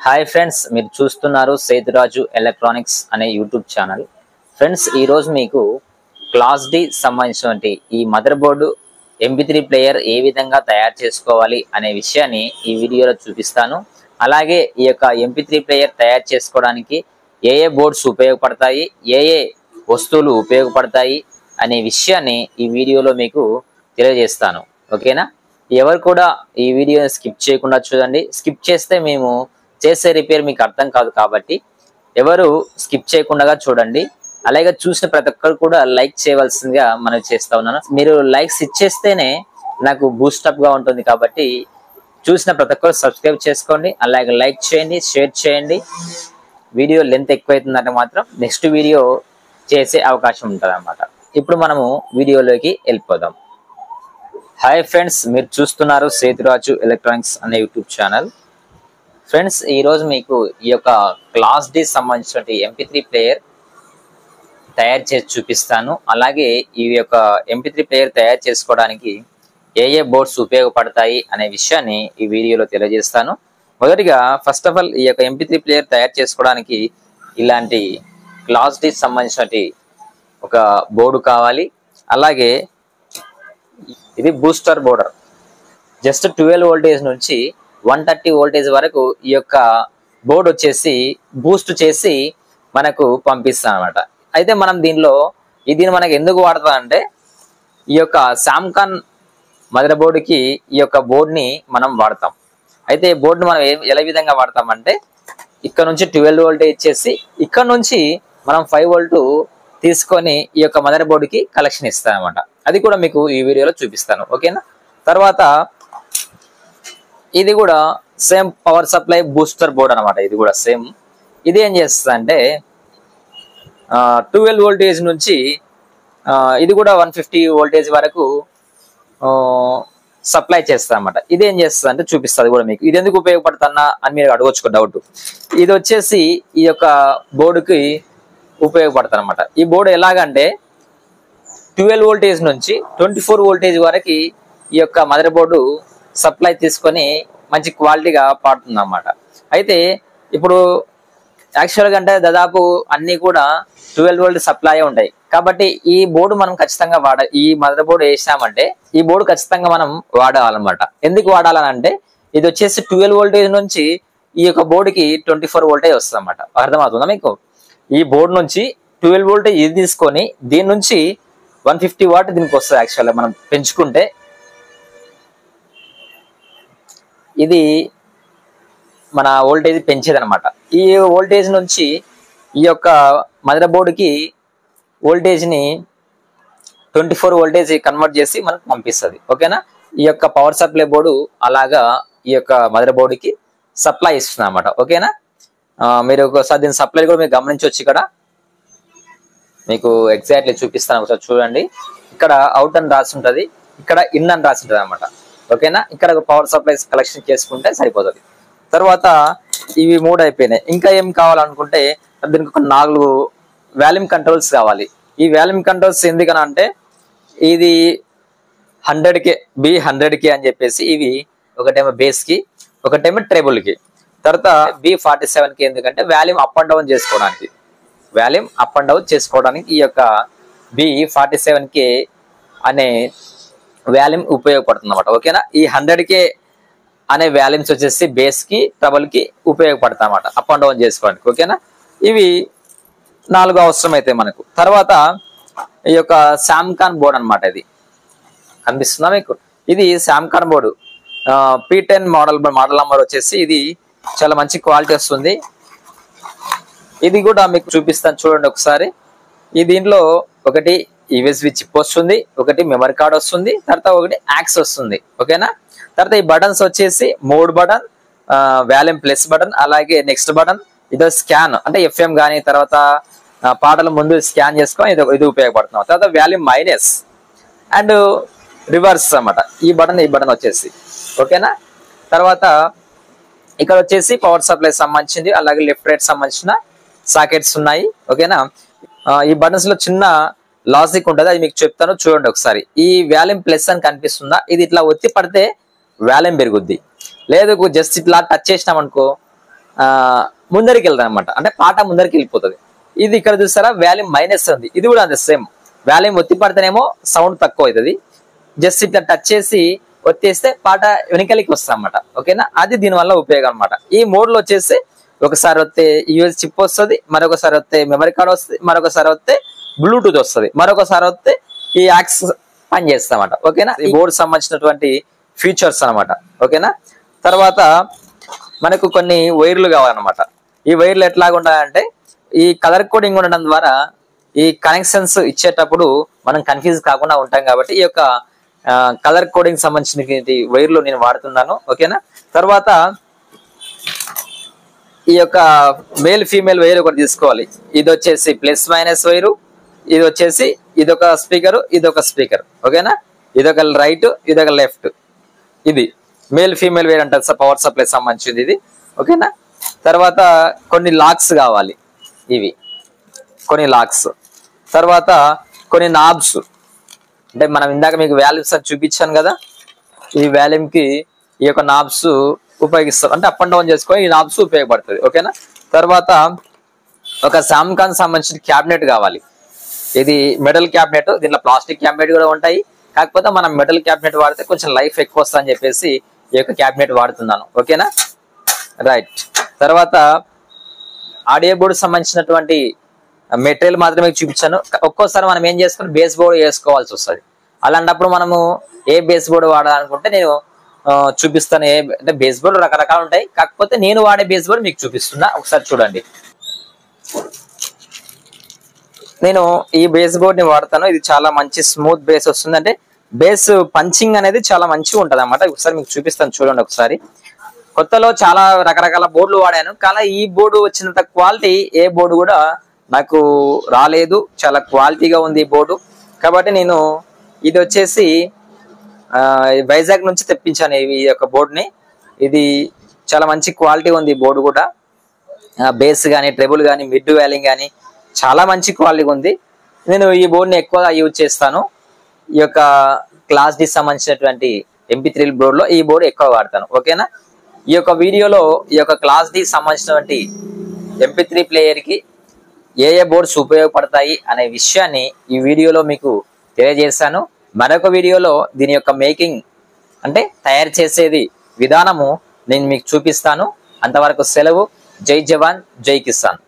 Hi friends, మీరు చూస్తున్నారు Sethuraju electronics అనే యూట్యూబ్ ఛానల్. ఫ్రెండ్స్, ఈరోజు మీకు క్లాస్ డి సంబంధించినటువంటి ఈ మదర్ బోర్డు MP3 ప్లేయర్ ఏ విధంగా తయారు చేసుకోవాలి అనే విషయాన్ని ఈ వీడియోలో చూపిస్తాను. అలాగే ఈ యొక్క MP3 ప్లేయర్ తయారు చేసుకోవడానికి ఏ బోర్డ్స్ ఉపయోగపడతాయి, ఏ వస్తువులు ఉపయోగపడతాయి అనే విషయాన్ని ఈ వీడియోలో మీకు తెలియజేస్తాను. ఓకేనా? ఎవరు కూడా ఈ వీడియోని స్కిప్ చేయకుండా చూడండి. స్కిప్ చేస్తే మేము చేసే రిపేర్ మీకు అర్థం కాదు, కాబట్టి ఎవరు స్కిప్ చేయకుండా చూడండి. అలాగే చూసిన ప్రతి ఒక్కరు కూడా లైక్ చేయవలసిందిగా మనం చేస్తా ఉన్నాను. మీరు లైక్స్ ఇచ్చేస్తేనే నాకు బూస్టప్ గా ఉంటుంది, కాబట్టి చూసిన ప్రతి ఒక్కరు సబ్స్క్రైబ్ చేసుకోండి. అలాగే లైక్ చేయండి, షేర్ చేయండి. వీడియో లెంత్ ఎక్కువైతుందంటే మాత్రం నెక్స్ట్ వీడియో చేసే అవకాశం ఉంటుంది అన్నమాట. ఇప్పుడు మనము వీడియోలోకి వెళ్ళిపోదాం. హాయ్ ఫ్రెండ్స్, మీరు చూస్తున్నారు సేతురాజు ఎలక్ట్రానిక్స్ అనే యూట్యూబ్ ఛానల్. ఫ్రెండ్స్, ఈరోజు మీకు ఈ యొక్క క్లాస్ డి సంబంధించిన MP3 ప్లేయర్ తయారు చేసి చూపిస్తాను. అలాగే ఈ యొక్క MP3 ప్లేయర్ తయారు చేసుకోవడానికి ఏ బోర్డ్స్ ఉపయోగపడతాయి అనే విషయాన్ని ఈ వీడియోలో తెలియజేస్తాను. మొదటిగా ఫస్ట్ ఆఫ్ ఆల్ ఈ యొక్క MP3 ప్లేయర్ తయారు చేసుకోవడానికి ఇలాంటి క్లాస్ డి సంబంధించిన ఒక బోర్డు కావాలి. అలాగే ఇది బూస్టర్ బోర్డర్, జస్ట్ 12 వోల్టేజ్ నుంచి 130 వోల్టేజ్ వరకు ఈ యొక్క బోర్డు వచ్చేసి బూస్ట్ చేసి మనకు పంపిస్తాం అనమాట. అయితే మనం దీన్ని మనకు ఎందుకు వాడతామంటే, ఈ యొక్క శాంకాన్ మదర్ బోర్డుకి ఈ యొక్క బోర్డుని మనం వాడతాం. అయితే ఈ బోర్డుని మనం ఎలా విధంగా వాడతామంటే, ఇక్కడ నుంచి 12 వోల్టేజ్ ఇచ్చేసి ఇక్కడ నుంచి మనం 5 వోల్ట్ తీసుకొని ఈ యొక్క మదర్ బోర్డుకి కలెక్షన్ ఇస్తాం అనమాట. అది కూడా మీకు ఈ వీడియోలో చూపిస్తాను. ఓకేనా? తర్వాత ఇది కూడా same power supply booster board అనమాట. ఇది కూడా సేమ్. ఇది ఏం చేస్తుంది అంటే 12 వోల్టేజ్ నుంచి ఇది కూడా 150 వోల్టేజ్ వరకు సప్లై చేస్తా అనమాట. ఇది ఏం చేస్తుంది అంటే చూపిస్తుంది కూడా మీకు. ఇది ఎందుకు ఉపయోగపడుతున్నా అని మీరు అడగొచ్చు డౌట్. ఇది వచ్చేసి ఈ యొక్క బోర్డుకి ఉపయోగపడుతుంది అనమాట. ఈ బోర్డు ఎలాగంటే 12 వోల్టేజ్ నుంచి 24 వోల్టేజ్ వరకు ఈ యొక్క మదర్ బోర్డు సప్లై తీసుకొని మంచి క్వాలిటీగా పాడుతుంది అన్నమాట. అయితే ఇప్పుడు యాక్చువల్గా అంటే దాదాపు అన్ని కూడా 12 వోల్ట్ సప్లై ఉంటాయి. కాబట్టి ఈ బోర్డు మనం ఖచ్చితంగా ఈ మదర్ బోర్డు వేసామంటే ఈ బోర్డు ఖచ్చితంగా మనం వాడాలన్నమాట. ఎందుకు వాడాలనంటే, ఇది వచ్చేసి 12 వోల్టేజ్ నుంచి ఈ యొక్క బోర్డుకి 24 వోల్టేజ్ వస్తుంది అన్నమాట. అర్థమవుతుందా మీకు? ఈ బోర్డు నుంచి 12 వోల్టేజ్ ఇది తీసుకొని దీని నుంచి 150 వాట్ దీనికి వస్తుంది. యాక్చువల్గా మనం పెంచుకుంటే ఇది మన వోల్టేజ్ పెంచేది అనమాట. ఈ వోల్టేజ్ నుంచి ఈ యొక్క మదర్ బోర్డుకి వోల్టేజ్ని 24 వోల్టేజ్ కన్వర్ట్ చేసి మనకు పంపిస్తుంది. ఓకేనా? ఈ యొక్క పవర్ సప్లై బోర్డు అలాగా ఈ యొక్క మదర్ బోర్డుకి సప్లై ఇస్తుంది అనమాట. ఓకేనా? మీరు ఒకసారి దీని సప్లై కూడా మీరు గమనించవచ్చు. ఇక్కడ మీకు ఎగ్జాక్ట్లీ చూపిస్తాను, ఒకసారి చూడండి. ఇక్కడ అవుట్ అని రాసి ఉంటుంది, ఇక్కడ ఇన్ అని రాసి ఉంటుంది అనమాట. ఓకేనా? ఇక్కడ పవర్ సప్లై కలెక్షన్ చేసుకుంటే సరిపోతుంది. తర్వాత ఇవి 3 అయిపోయినాయి. ఇంకా ఏం కావాలనుకుంటే దీనికి ఒక 4 వాల్యూమ్ కంట్రోల్స్ కావాలి. ఈ వాల్యూమ్ కంట్రోల్స్ ఎందుకని అంటే, ఇది 100K B100K అని చెప్పేసి ఇవి ఒకటేమో బేస్ కి, ఒకటేమో ట్రేబుల్ కి. తర్వాత B47K ఎందుకంటే వాల్యూమ్ అప్ అండ్ డౌన్ చేసుకోవడానికి, వాల్యూమ్ అప్ అండ్ డౌన్ చేసుకోవడానికి ఈ యొక్క B47K అనే వాల్యూమ్ ఉపయోగపడుతుంది అన్నమాట. ఓకేనా? ఈ 100K అనే వాల్యూమ్స్ వచ్చేసి బేస్ కి, ట్రబుల్ కి ఉపయోగపడతాయి అన్నమాట, అప్ అండ్ డౌన్ చేసుకోవడానికి. ఓకేనా? ఇవి 4 అవసరం అయితే మనకు. తర్వాత ఈ యొక్క శాంకాన్ బోర్డ్ అనమాట. ఇది కనిపిస్తుందా మీకు? ఇది శాంకాన్ బోర్డు P10 మోడల్ నంబర్ వచ్చేసి ఇది చాలా మంచి క్వాలిటీ వస్తుంది. ఇది కూడా మీకు చూపిస్తాను, చూడండి ఒకసారి. ఈ దీంట్లో ఒకటి USB చిప్ వస్తుంది, ఒకటి మెమరీ కార్డ్ వస్తుంది, తర్వాత ఒకటి యాక్స్ వస్తుంది. ఓకేనా? తర్వాత ఈ బటన్స్ వచ్చేసి mode button, volume plus button, అలాగే నెక్స్ట్ బటన్. ఇదో స్కాన్ అంటే FM కానీ తర్వాత పాటల ముందు స్కాన్ చేసుకొని ఇది ఉపయోగపడుతుంది. తర్వాత వాల్యూమ్ మైనస్ అండ్ రివర్స్ అన్నమాట. ఈ బటన్ వచ్చేసి. ఓకేనా? తర్వాత ఇక్కడ వచ్చేసి పవర్ సప్లై సంబంధించింది, అలాగే లెఫ్ట్ రైట్ సంబంధించిన సాకెట్స్ ఉన్నాయి. ఓకేనా? ఈ బటన్స్ లో చిన్న లాజిక్ ఉంటుంది, అది మీకు చెప్తాను, చూడండి ఒకసారి. ఈ వాల్యూమ్ ప్లస్ అని కనిపిస్తుందా? ఇది ఇట్లా ఒత్తి పడితే వాల్యూమ్ పెరుగుద్ది. లేదు జస్ట్ ఇట్లా టచ్ చేసినాం అనుకో ముందరికి వెళ్తాం అనమాట, అంటే పాట ముందరికి వెళ్ళిపోతుంది. ఇది ఇక్కడ చూస్తారా వాల్యూమ్ మైనస్ ఉంది, ఇది కూడా అంతే సేమ్. వాల్యూమ్ ఒత్తి పడితేనేమో సౌండ్ తక్కువ అవుతుంది, జస్ట్ ఇట్లా టచ్ చేసి ఒత్తేస్తే పాట వెనకలికి వస్తుంది అనమాట. ఓకేనా, అది దీనివల్ల ఉపయోగం అనమాట. ఈ మోడ్ లో వచ్చేసి ఒకసారి వస్తే యూఎస్ చిప్ వస్తుంది, మరొకసారి వస్తే మెమరీ కార్డ్ వస్తుంది, మరొకసారి వస్తే బ్లూటూత్ వస్తుంది, మరొకసారి వస్తే ఈ యాక్స్ పనిచేస్తామట. ఓకేనా, ఈ బోర్డు సంబంధించినటువంటి ఫీచర్స్ అనమాట. ఓకేనా, తర్వాత మనకు కొన్ని వైర్లు కావాలన్నమాట. ఈ వైర్లు ఎట్లాగా ఉంటాయంటే ఈ కలర్ కోడింగ్ ఉండడం ద్వారా ఈ కనెక్షన్స్ ఇచ్చేటప్పుడు మనం కన్ఫ్యూజ్ కాకుండా ఉంటాం కాబట్టి ఈ యొక్క కలర్ కోడింగ్ సంబంధించిన వైర్లు నేను వాడుతున్నాను. ఓకేనా, తర్వాత ఈ యొక్క మేల్ ఫీమేల్ వైర్ ఒకటి తీసుకోవాలి. ఇది వచ్చేసి ప్లస్ మైనస్ వైరు, ఇది వచ్చేసి ఇదొక స్పీకర్, ఇదొక స్పీకర్. ఓకేనా, ఇదొక రైట్, ఇదొక లెఫ్ట్. ఇది మేల్ ఫీమేల్ వైర్ అంటారు సార్, పవర్ సప్లై సంబంధించింది ఇది. ఓకేనా, తర్వాత కొన్ని లాక్స్ కావాలి, ఇవి కొన్ని లాక్స్. తర్వాత కొన్ని నాబ్స్, అంటే మనం ఇందాక మీకు వాల్యూమ్స్ అని చూపించాను కదా, ఈ వాల్యూమ్ కి ఈ యొక్క నాబ్స్ ఉపయోగిస్తాం, అంటే అప్ అండ్ డౌన్ చేసుకొని ఈ నాబ్స్ ఉపయోగపడుతుంది. ఓకేనా, తర్వాత ఒక సామ్కాన్ సంబంధించిన క్యాబినెట్ కావాలి. ఇది మెటల్ క్యాబినెట్, దీంట్లో ప్లాస్టిక్ క్యాబినెట్ కూడా ఉంటాయి, కాకపోతే మనం మెటల్ క్యాబినెట్ వాడితే కొంచెం లైఫ్ ఎక్కువ వస్తుంది అని చెప్పేసి ఈ యొక్క క్యాబినెట్ వాడుతున్నాను. ఓకేనా, రైట్. తర్వాత ఆడియో బోర్డు సంబంధించినటువంటి మెటీరియల్ మాత్రమే చూపించాను. ఒక్కోసారి మనం ఏం చేసుకుని బేస్ బోర్డు వేసుకోవాల్సి వస్తుంది. అలాంటప్పుడు మనము ఏ బేస్ బోర్డు వాడాలనుకుంటే నేను చూపిస్తాను. అంటే బేస్ బోర్డు రకరకాలు ఉంటాయి, కాకపోతే నేను వాడే బేస్ బోర్డు మీకు చూపిస్తున్నా, ఒకసారి చూడండి. నేను ఈ బేస్ బోర్డ్ ని వాడతాను, ఇది చాలా మంచి స్మూత్ బేస్ వస్తుంది, అంటే బేస్ పంచింగ్ అనేది చాలా మంచిగా ఉంటది అన్నమాట. ఒకసారి మీకు చూపిస్తాను చూడండి ఒకసారి. కొత్తలో చాలా రకరకాల బోర్డులు వాడాను, కానీ ఈ బోర్డు వచ్చినంత క్వాలిటీ ఏ బోర్డు కూడా నాకు రాలేదు. చాలా క్వాలిటీగా ఉంది ఈ బోర్డు, కాబట్టి నేను ఇది వచ్చేసి వైజాగ్ నుంచి తెప్పించాను ఈ యొక్క బోర్డుని. ఇది చాలా మంచి క్వాలిటీ ఉంది ఈ బోర్డు కూడా, బేస్ కానీ ట్రెబుల్ కానీ మిడ్ వాల్యూమ్ కానీ చాలా మంచి క్వాలిటీ ఉంది. నేను ఈ బోర్డుని ఎక్కువగా యూజ్ చేస్తాను. ఈ యొక్క క్లాస్ డి సంబంధించినటువంటి MP3 బోర్డులో ఈ బోర్డు ఎక్కువ వాడతాను. ఓకేనా, ఈ యొక్క వీడియోలో ఈ యొక్క క్లాస్ డి సంబంధించినటువంటి MP3 ప్లేయర్ కి ఏ బోర్డ్స్ ఉపయోగపడతాయి అనే విషయాన్ని ఈ వీడియోలో మీకు తెలియజేశాను. మరొక వీడియోలో దీని యొక్క మేకింగ్ అంటే తయారు చేసేది విధానము నేను మీకు చూపిస్తాను. అంతవరకు సెలవు. జై జవాన్, జై కిసాన్.